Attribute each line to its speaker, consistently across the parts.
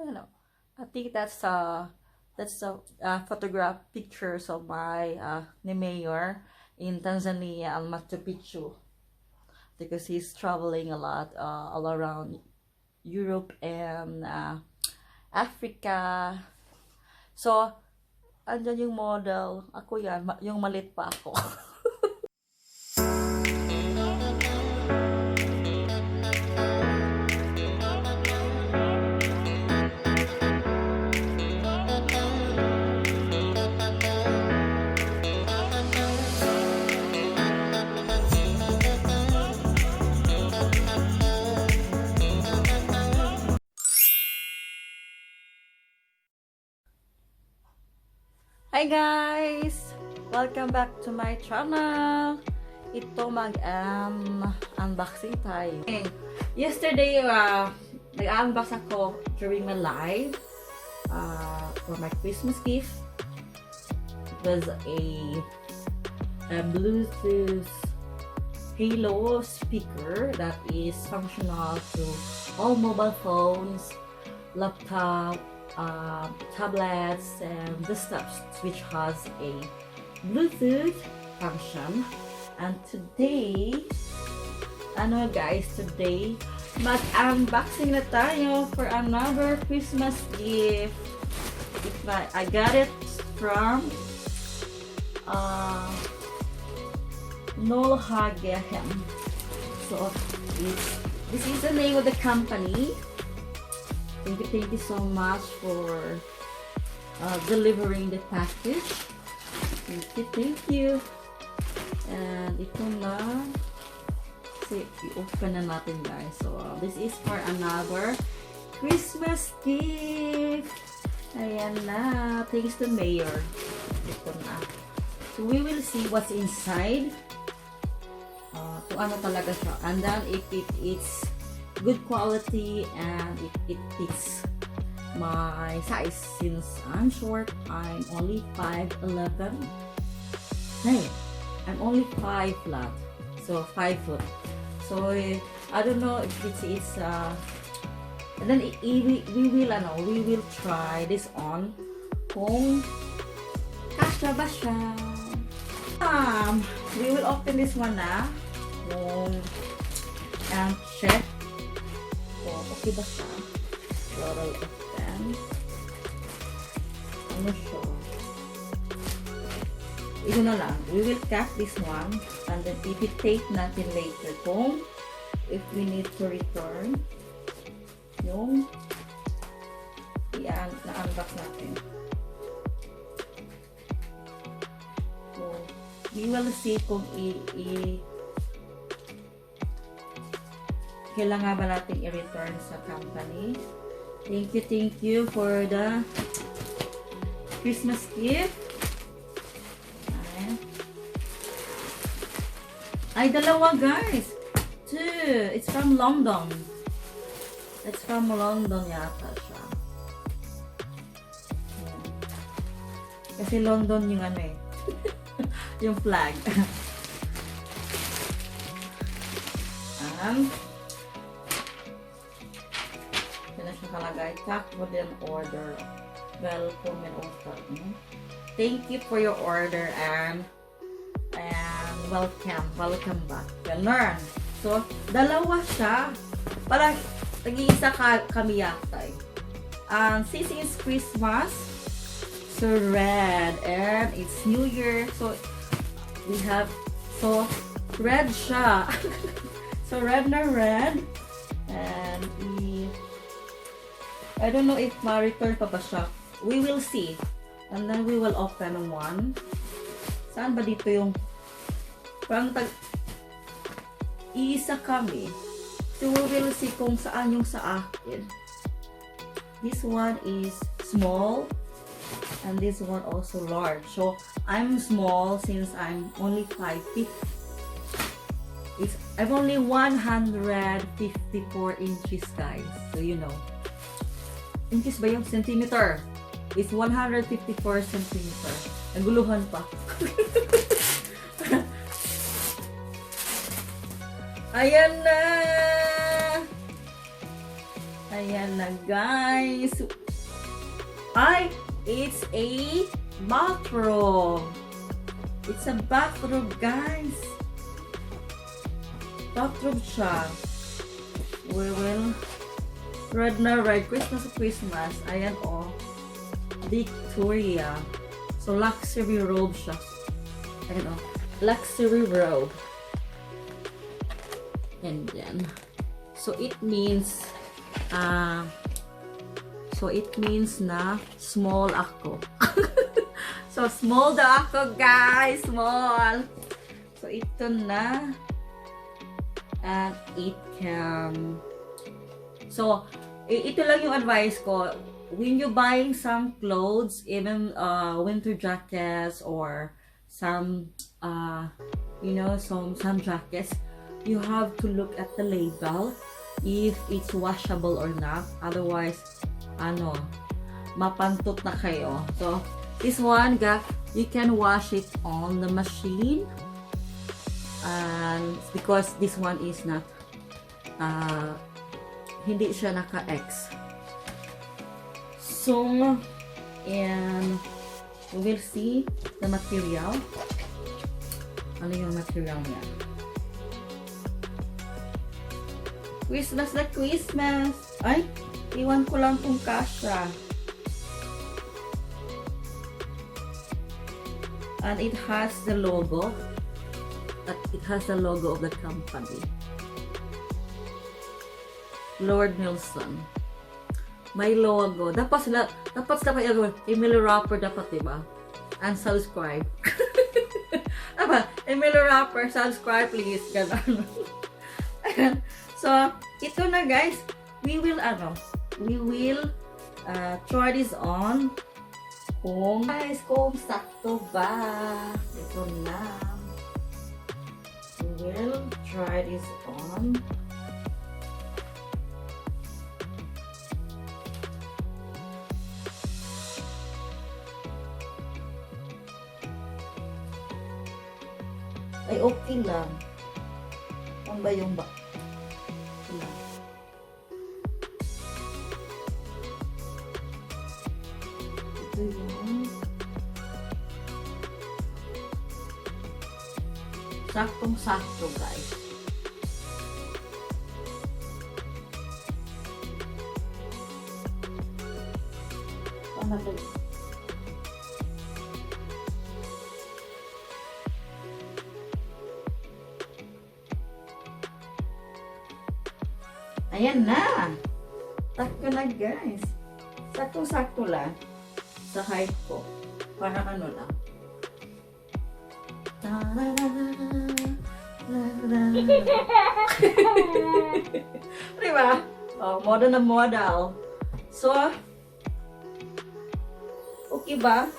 Speaker 1: I don't know. I think that's photograph pictures of my the mayor in Tanzania and Machu Picchu, because he's traveling a lot all around Europe and Africa. So, andyan yung model. Ako yan, yung malit pa ako. Hi guys! Welcome back to my channel. Ito unboxing tayo. Yesterday, nag-unbox ako during my live for my Christmas gift. It was a Bluetooth Halo speaker that is functional to all mobile phones, laptop, tablets, and desktops, which has a Bluetooth function. And today, today mag-unboxing na tayo for another Christmas gift. I got it from LiQWYD. So this is the name of the company. Thank you so much for delivering the package. Thank you. And ito na. See, i-open na natin guys. So, this is for another Christmas gift. Ayan na. Thanks to Mayor. Ito na. So, we will see what's inside. Kung ano talaga siya. And then, if it's good quality and it fits my size, since I'm short. I'm only 5'11". Hey, I'm only 5 flat, so 5 foot. So I don't know if it's and then we will try this on kung kasya ba siya. We will open this one na and check. Okay ba siya? Floral open. Ano siya? Ito na lang. We will cut this one and then i-tape natin later kung if we need to return yung na-unbox natin. So, we will see kung kailangan ba natin i-return sa company. Thank you for the Christmas gift. Ay, dalawa guys. 2. It's from London. It's from London yata siya. Kasi London yung yung flag. Nakalagay, thank for the order. Welcome and offer. Thank you for your order and welcome back. Learn. So, dalawa siya. Parang nag-iisa kami yata. Since it's Christmas, so red and it's New Year, so we have red siya. So red na red, and I don't know if ma-return pa ba siya. We will see. And then we will open one. Saan ba dito yung parang iisa kami. So we will see kung saan yung sa akin. This one is small and this one also large. So I'm small since I'm only 5 feet. I'm only 154 inches guys. So you know. Inches ba yung centimeter? It's 154 centimeter. Naguluhan pa. Ayan na! Ayan na, guys. Ay, it's a bathrobe. It's a bathrobe, guys. Bathrobe siya. We will red na red. Christmas to Christmas. Ayan, oh. Victoria. So, luxury robe siya. Ayan, oh. Luxury robe. And then, so it means na small ako. So, small daw ako, guys. Small. So, ito na. And it can... So, ito lang yung advice ko. When you buying some clothes, even winter jackets or some, you know, some jackets, you have to look at the label if it's washable or not. Otherwise, mapantot na kayo. So, this one, you can wash it on the machine. And because this one is not, hindi siya naka-X. So, and we will see the material. Ano yung material niya? Christmas na Christmas! Ay, iwan ko lang kung kasha. And it has the logo. It has the logo of the company. Lord Nelson. May logo. Dapat Emily Rapper dapat, diba? And subscribe. Diba? Emily Rapper, subscribe please. Ganun. So, ito na guys. We will try this on. Kung sakto ba. Ito na. We will try this on. Ay, okay lang. Ano ba yung ba? Ito yung saktong-sakto, guys. Ano ba? Ayan na. Sakto na, guys. Saktong-sakto lang sa height ko. Para ano lang. Diba? Oh, model na model. So, okay ba?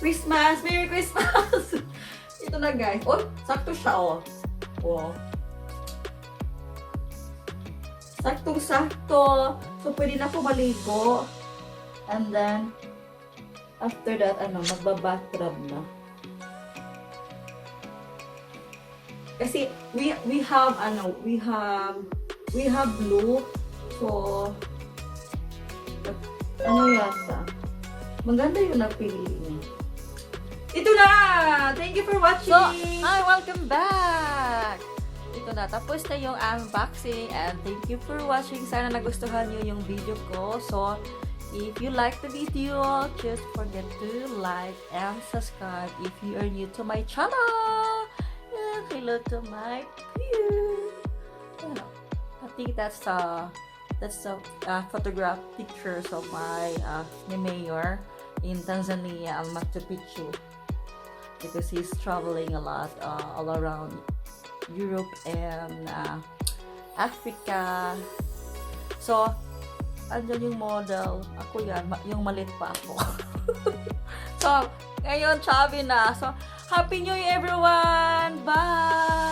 Speaker 1: Christmas! Merry Christmas! Ito na, guys. Oh, sakto siya, oh. Oh. Saktong-sakto. So, pwede na ako maligo. And then, after that, magbabathrob na. Kasi, we have blue. So, yata. Maganda yung napili niya. Ito na! Thank you for watching! So, hi! Welcome back! Ito na, tapos na yung unboxing and thank you for watching. Sana nagustuhan nyo yung video ko. So, if you like the video, just forget to like and subscribe if you are new to my channel. And hello to my view. I think that's the photograph pictures of my mayor in Tanzania, Machu Picchu, because he's traveling a lot all around Europe and Africa. So, andyan yung model. Ako yan. Yung malit pa ako. So, ngayon, chubby na. So, Happy New Year, everyone! Bye!